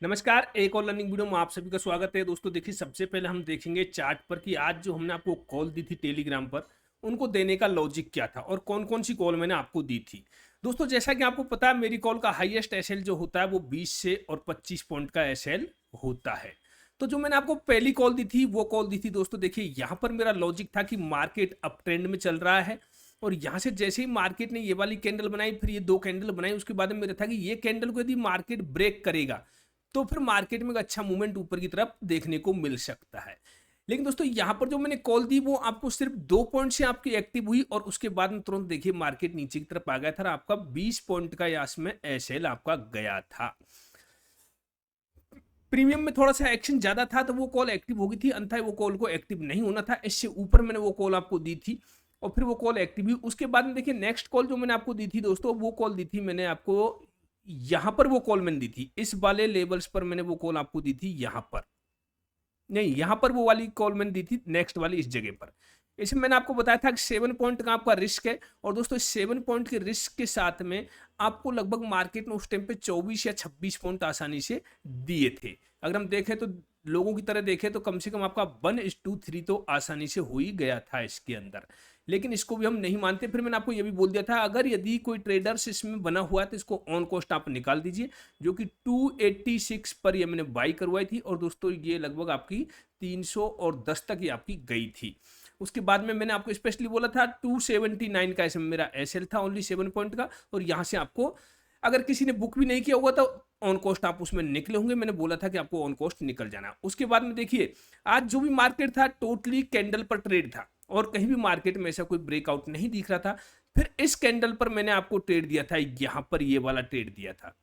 नमस्कार, एक और लर्निंग वीडियो में आप सभी का स्वागत है। दोस्तों देखिए, सबसे पहले हम देखेंगे चार्ट पर कि आज जो हमने आपको कॉल दी थी टेलीग्राम पर, उनको देने का लॉजिक क्या था और कौन कौन सी कॉल मैंने आपको दी थी। दोस्तों जैसा कि आपको पता है, मेरी कॉल का हाईएस्ट एसएल जो होता है वो 20 से और 25 पॉइंट का एसएल होता है। तो जो मैंने आपको पहली कॉल दी थी वो कॉल दी थी दोस्तों, देखिए यहाँ पर मेरा लॉजिक था कि मार्केट अप ट्रेंड में चल रहा है और यहाँ से जैसे ही मार्केट ने ये वाली कैंडल बनाई, फिर ये दो कैंडल बनाई, उसके बाद में मेरा था कि ये कैंडल को यदि मार्केट ब्रेक करेगा तो फिर मार्केट में एक अच्छा मूवमेंट ऊपर की तरफ देखने को मिल सकता है। लेकिन दोस्तों यहाँ पर जो मैंने कॉल दी वो आपको सिर्फ 2 पॉइंट से आपकी एक्टिव हुई और उसके बाद में तुरंत देखिए मार्केट नीचे की तरफ आ गया था और आपका 20 पॉइंट का यास में एसएल आपका गया था। प्रीमियम में थोड़ा सा एक्शन ज्यादा था तो वो कॉल एक्टिव हो गई थी, अन्यथा वो कॉल को एक्टिव नहीं होना था। इससे ऊपर मैंने वो कॉल आपको दी थी और फिर वो कॉल एक्टिव हुई। उसके बाद में देखिए नेक्स्ट कॉल जो मैंने आपको दी थी दोस्तों, वो कॉल दी थी मैंने आपको यहां पर, वो कॉल मैंने दी थी इस वाले लेवल्स पर, मैंने वो कॉल आपको दी थी यहां पर, नहीं यहां पर वो वाली कॉल मैंने दी थी नेक्स्ट वाली इस जगह पर। इसमें मैंने आपको बताया था कि 7 पॉइंट का आपका रिस्क है और दोस्तों 7 पॉइंट के रिस्क के साथ में आपको लगभग मार्केट में उस टाइम पे 24 या 26 पॉइंट आसानी से दिए थे। अगर हम देखें तो लोगों की तरह देखें तो कम से कम आपका 1:3 तो आसानी से हो ही गया था इसके अंदर, लेकिन इसको भी हम नहीं मानते। फिर मैंने आपको ये भी बोल दिया था, अगर यदि कोई ट्रेडर्स इसमें बना हुआ है तो इसको ऑन कॉस्ट आप निकाल दीजिए, जो कि 286 पर ये मैंने बाई करवाई थी और दोस्तों ये लगभग आपकी 310 तक ही आपकी गई थी। उसके बाद में मैंने आपको स्पेशली बोला था 279 का इसमें मेरा एसएल था ओनली 7 पॉइंट का, और यहां से आपको अगर किसी ने बुक भी नहीं किया होगा तो ऑन कॉस्ट आप उसमें निकले होंगे। मैंने बोला था कि आपको ऑन कॉस्ट निकल जाना। उसके बाद में देखिए आज जो भी मार्केट था टोटली कैंडल पर ट्रेड था और कहीं भी मार्केट में ऐसा कोई ब्रेकआउट नहीं दिख रहा था। फिर इस कैंडल पर मैंने आपको ट्रेड दिया था, यहां पर ये वाला ट्रेड दिया था।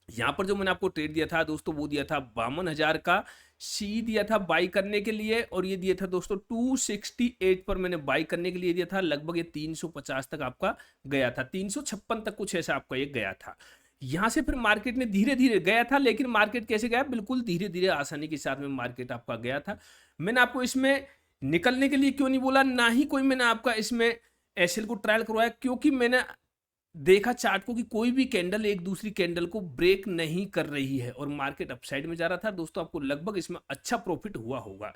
यहां पर जो मैंने आपको ट्रेड दिया था दोस्तों वो दिया था 52,000 का, सी दिया था बाई करने के लिए, और ये दिया था दोस्तों 268 पर मैंने बाई करने के लिए दिया था। लगभग ये 350 तक आपका गया था, 356 तक कुछ ऐसा आपका ये गया था। यहां से फिर मार्केट ने धीरे धीरे गया था, लेकिन मार्केट कैसे गया, बिल्कुल धीरे धीरे आसानी के साथ में मार्केट आपका गया था। मैंने आपको इसमें निकलने के लिए क्यों नहीं बोला, ना ही कोई मैंने आपका इसमें एसएल को ट्रायल करवाया, क्योंकि मैंने देखा चार्ट को कि कोई भी कैंडल एक दूसरी कैंडल को ब्रेक नहीं कर रही है और मार्केट अपसाइड में जा रहा था। दोस्तों आपको लगभग इसमें अच्छा प्रॉफिट हुआ होगा।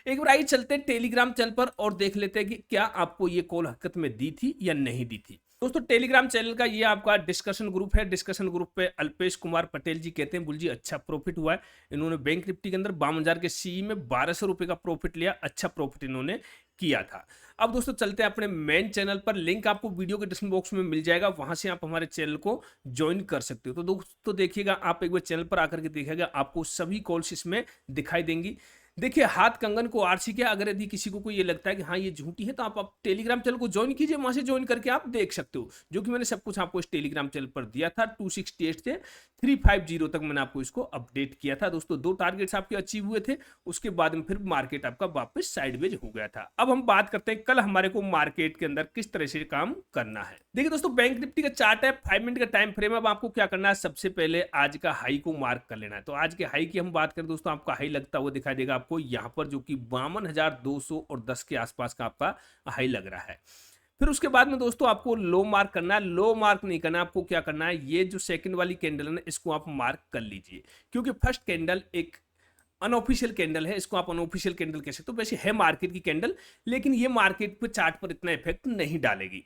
एक बार आइए चलते हैं टेलीग्राम चैनल पर और देख लेते हैं कि क्या आपको ये कॉल हकीकत में दी थी या नहीं दी थी। दोस्तों टेलीग्राम चैनल का ये आपका डिस्कशन ग्रुप है। डिस्कशन ग्रुप पे अल्पेश कुमार पटेल जी कहते हैं, बुल जी अच्छा प्रॉफिट हुआ है। इन्होंने बैंक निफ्टी के अंदर 52,000 के सी में 1200 रुपए का प्रॉफिट लिया, अच्छा प्रॉफिट इन्होंने किया था। अब दोस्तों चलते हैं अपने मेन चैनल पर, लिंक आपको वीडियो के डिस्क्रिप्शन बॉक्स में मिल जाएगा, वहां से आप हमारे चैनल को ज्वाइन कर सकते हो। तो दोस्तों देखिएगा, आप एक बार चैनल पर आकर के देखिएगा, आपको सभी कॉल्स इसमें दिखाई देंगी। देखिए हाथ कंगन को आरसी के, अगर यदि किसी को कोई ये लगता है कि हाँ ये झूठी है तो आप टेलीग्राम चैनल को ज्वाइन कीजिए, वहां से ज्वाइन करके आप देख सकते हो, जो कि मैंने सब कुछ आपको इस टेलीग्राम चैनल पर दिया था। 268 से 350 तक मैंने आपको इसको अपडेट किया था। दोस्तों 2 टारगेट्स आपके अचीव हुए थे, उसके बाद में फिर मार्केट आपका वापस साइडवेज हो गया था। अब हम बात करते हैं कल हमारे को मार्केट के अंदर किस तरह से काम करना है। देखिए दोस्तों बैंक निफ्टी का चार्ट है, 5 मिनट का टाइम फ्रेम। अब आपको क्या करना है, सबसे पहले आज का हाई को मार्क कर लेना है। तो आज के हाई की हम बात करें दोस्तों, आपका हाई लगता हुआ दिखाई देगा आपको यहाँ पर, जो कि 52,210 के आसपास का आपका हाई लग रहा है। फिर उसके बाद में दोस्तों आपको लो मार्क करना है। लो मार्क नहीं करना है, आपको क्या करना है, ये जो सेकंड वाली कैंडल है ना इसको आप मार्क कर लीजिए, क्योंकि फर्स्ट कैंडल एक अनऑफिशियल कैंडल है, इसको आप अनऑफिशियल कैंडल कह सकते हो। वैसे है मार्केट की कैंडल, लेकिन ये मार्केट पे चार्ट पर इतना इफेक्ट नहीं डालेगी।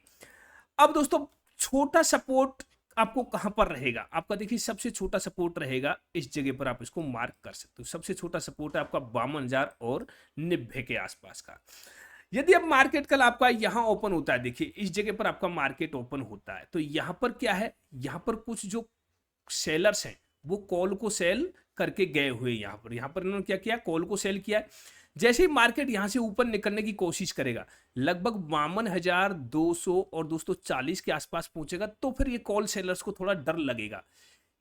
अब दोस्तों छोटा सपोर्ट आपको कहां पर रहेगा, आपका देखिए सबसे छोटा सपोर्ट रहेगा इस जगह पर, आप इसको मार्क कर सकते हो। सबसे छोटा सपोर्ट है आपका 52,090 के आसपास का। यदि अब मार्केट कल आपका यहां ओपन होता है, देखिए इस जगह पर आपका मार्केट ओपन होता है, तो यहां पर क्या है, यहां पर कुछ जो सेलर्स हैं वो कॉल को सेल करके गए हुए। यहां पर इन्होंने क्या किया, कॉल को सेल किया है। जैसे ही मार्केट यहां से ऊपर निकलने की कोशिश करेगा, लगभग 52,200 और दोस्तों 40 के आसपास पहुंचेगा, तो फिर ये कॉल सेलर्स को थोड़ा डर लगेगा।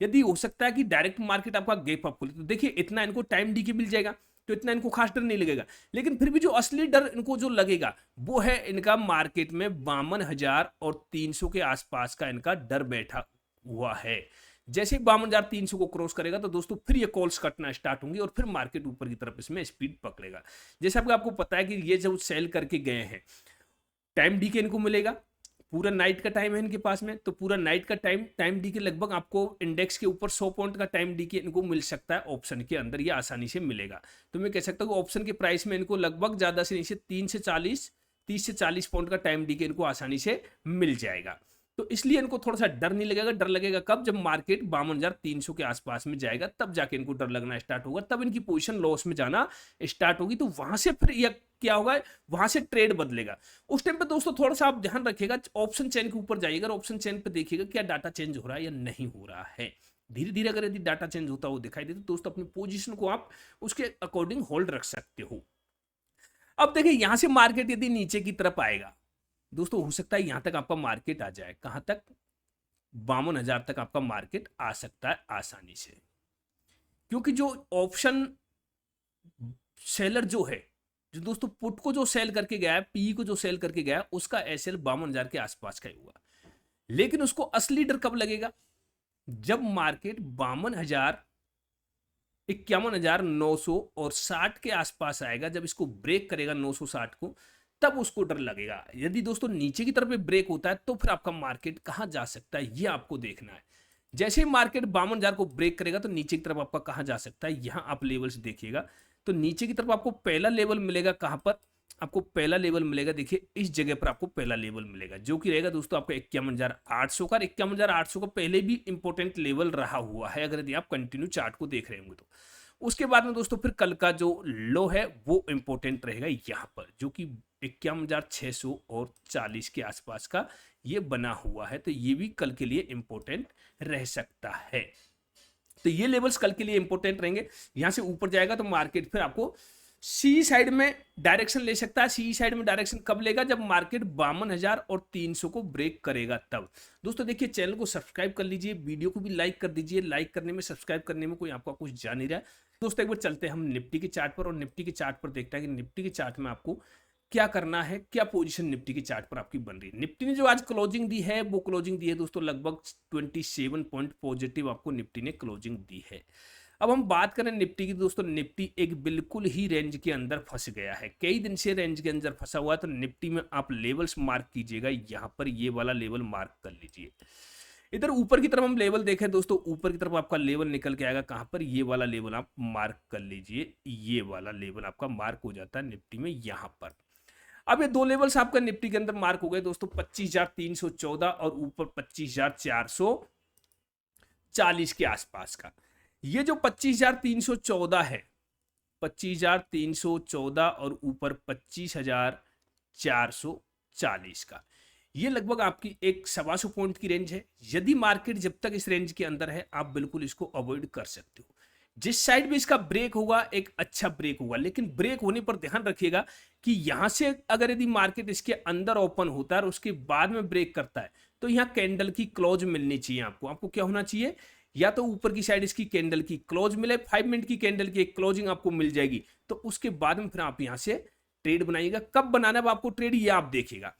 यदि हो सकता है कि डायरेक्ट मार्केट आपका गैप अप खोले, तो देखिए इतना इनको टाइम डी के मिल जाएगा, तो इतना इनको खास डर नहीं लगेगा। लेकिन फिर भी जो असली डर इनको जो लगेगा वो है इनका मार्केट में 52,300 के आसपास का इनका डर बैठा हुआ है। जैसे 52,300 को क्रॉस करेगा तो दोस्तों फिर ये कॉल्स कटना स्टार्ट होंगी और फिर मार्केट ऊपर की तरफ इसमें स्पीड पकड़ेगा। जैसे आपको पता है कि ये जब सेल करके गए हैं, टाइम डी के इनको मिलेगा, पूरा नाइट का टाइम है इनके पास में, तो पूरा नाइट का टाइम डी के लगभग आपको इंडेक्स के ऊपर 100 पॉइंट का टाइम डी के इनको मिल सकता है ऑप्शन के अंदर, ये आसानी से मिलेगा। तो मैं कह सकता हूँ ऑप्शन के प्राइस में इनको लगभग ज्यादा से नीचे 30 से 40 पॉइंट का टाइम डी के इनको आसानी से मिल जाएगा। तो इसलिए इनको थोड़ा सा डर नहीं लगेगा। डर लगेगा कब? जब मार्केट 52,300 के आसपास में जाएगा, तब जाके इनको डर लगना स्टार्ट होगा, तब इनकी पोजीशन लॉस में जाना स्टार्ट होगी। तो वहां से फिर यह क्या होगा, वहां से ट्रेड बदलेगा। उस टाइम पे दोस्तों थोड़ा सा आप ध्यान रखिएगा, ऑप्शन चेन के ऊपर जाइएगा, ऑप्शन चेन पे देखिएगा क्या डाटा चेंज हो रहा है या नहीं हो रहा है। धीरे धीरे अगर यदि डाटा चेंज होता हो दिखाई देता, तो दोस्तों अपनी पोजीशन को आप उसके अकॉर्डिंग होल्ड रख सकते हो। अब देखिए यहां से मार्केट यदि नीचे की तरफ आएगा दोस्तों, हो सकता है यहां तक आपका मार्केट आ जाए। कहां तक? 52,000 तक आपका मार्केट आ सकता है आसानी से, क्योंकि जो ऑप्शन सेलर जो है, जो दोस्तों पुट को जो सेल करके गया है, पी को जो सेल करके गया है, उसका एसएल 52,000 के आसपास का ही हुआ। लेकिन उसको असली डर कब लगेगा? जब मार्केट 52,000, 51,900 और 60 के आसपास आएगा, जब इसको ब्रेक करेगा 960 को, तब उसको डर लगेगा। यदि दोस्तों नीचे की तरफ ब्रेक होता है, तो फिर आपका मार्केट कहां जा सकता है, यह आपको देखना है। जैसे ही मार्केट 52,000 को ब्रेक करेगा, तो नीचे की तरफ आपका कहां जा सकता है, यहां आप लेवल्स देखिएगा। तो नीचे की तरफ आपको पहला लेवल मिलेगा, कहां पर? आपको पहला लेवल मिलेगा, देखिए इस जगह पर आपको पहला लेवल मिलेगा, जो कि रहेगा दोस्तों आपका 51,800 का। 51,800 का पहले भी इंपॉर्टेंट लेवल रहा हुआ है, अगर यदि आप कंटिन्यू चार्ट को देख रहे होंगे तो। उसके बाद में दोस्तों फिर कल का जो लो है वो इंपॉर्टेंट रहेगा यहां पर, जो कि 51,640 के आसपास का ये बना हुआ है। तो ये भी कल के लिए इंपॉर्टेंट रह सकता है। तो ये लेवल्स कल के लिए इंपॉर्टेंट रहेंगे। यहां से ऊपर जाएगा तो मार्केट फिर आपको सी साइड में डायरेक्शन ले सकता है। सी साइड में डायरेक्शन कब लेगा? जब मार्केट 52,300 को ब्रेक करेगा तब। दोस्तों देखिए चैनल को सब्सक्राइब कर लीजिए, वीडियो को भी लाइक कर दीजिए। लाइक करने में, सब्सक्राइब करने में कोई आपका कुछ जा नहीं रहा है। दोस्तों एक बार चलते हैं हम निफ्टी के चार्ट पर, और निफ्टी के चार्ट पर देखते हैं कि निफ्टी के चार्ट में आपको क्या करना है, क्या पोजीशन निफ्टी के चार्ट पर आपकी बन रही है। निफ्टी ने जो आज क्लोजिंग दी है, वो क्लोजिंग दी है दोस्तों लगभग 27 पॉइंट पॉजिटिव आपको निफ्टी ने क्लोजिंग दी है। अब हम बात करें निफ्टी की दोस्तों, निफ्टी एक बिल्कुल ही रेंज के अंदर फंस गया है, कई दिन से रेंज के अंदर फंसा हुआ है। तो निफ्टी में आप लेवल्स मार्क कीजिएगा, यहां पर ये वाला लेवल मार्क कर लीजिए। इधर ऊपर की तरफ हम लेवल देखें दोस्तों, ऊपर की तरफ आपका लेवल निकल के आएगा, कहां पर? ये वाला लेवल आप मार्क कर लीजिए। ये वाला लेवल आपका मार्क हो जाता है निफ्टी में यहां पर। अब ये दो लेवल्स आपका निफ्टी के अंदर मार्क हो गए दोस्तों, 25,314 और ऊपर 25,440 के आसपास का। ये जो 25,314 है, 25,314 और ऊपर 25,440 का, ये लगभग आपकी एक 125 पॉइंट की रेंज है। यदि मार्केट जब तक इस रेंज के अंदर है, आप बिल्कुल इसको अवॉइड कर सकते हो। जिस साइड भी इसका ब्रेक होगा, एक अच्छा ब्रेक होगा, लेकिन ब्रेक होने पर ध्यान रखिएगा कि यहां से अगर यदि मार्केट इसके अंदर ओपन होता है और उसके बाद में ब्रेक करता है, तो यहां कैंडल की क्लोज मिलनी चाहिए आपको। आपको क्या होना चाहिए? या तो ऊपर की साइड इसकी कैंडल की क्लोज मिले, 5 मिनट की कैंडल की एक क्लोजिंग आपको मिल जाएगी, तो उसके बाद में फिर आप यहां से ट्रेड बनाइएगा। कब बनाना है आपको ट्रेड, ये आप देखिएगा।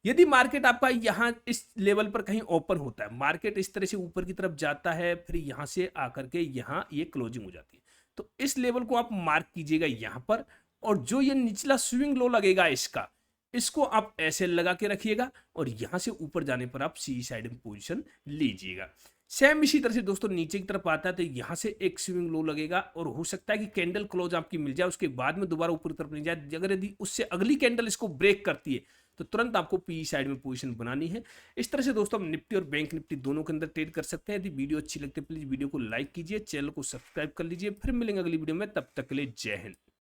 यदि मार्केट आपका यहां इस लेवल पर कहीं ओपन होता है, मार्केट इस तरह से ऊपर की तरफ जाता है, फिर यहां से आकर के यहां ये क्लोजिंग हो जाती है, तो इस लेवल को आप मार्क कीजिएगा यहां पर। और जो ये निचला स्विंग लो लगेगा इसका, इसको आप ऐसे लगा के रखिएगा, और यहां से ऊपर जाने पर आप सी साइड में पोजीशन लीजिएगा। सेम इसी तरह से दोस्तों नीचे की तरफ आता है, तो यहां से एक स्विंग लो लगेगा, और हो सकता है कि कैंडल क्लोज आपकी मिल जाए, उसके बाद में दोबारा ऊपर की तरफ नहीं जाए। अगर यदि उससे अगली कैंडल इसको ब्रेक करती है, तो तुरंत आपको पी साइड में पोजीशन बनानी है। इस तरह से दोस्तों हम निफ्टी और बैंक निफ्टी दोनों के अंदर ट्रेड कर सकते हैं। यदि वीडियो अच्छी लगती है प्लीज वीडियो को लाइक कीजिए, चैनल को सब्सक्राइब कर लीजिए। फिर मिलेंगे अगली वीडियो में, तब तक के लिए जय हिंद।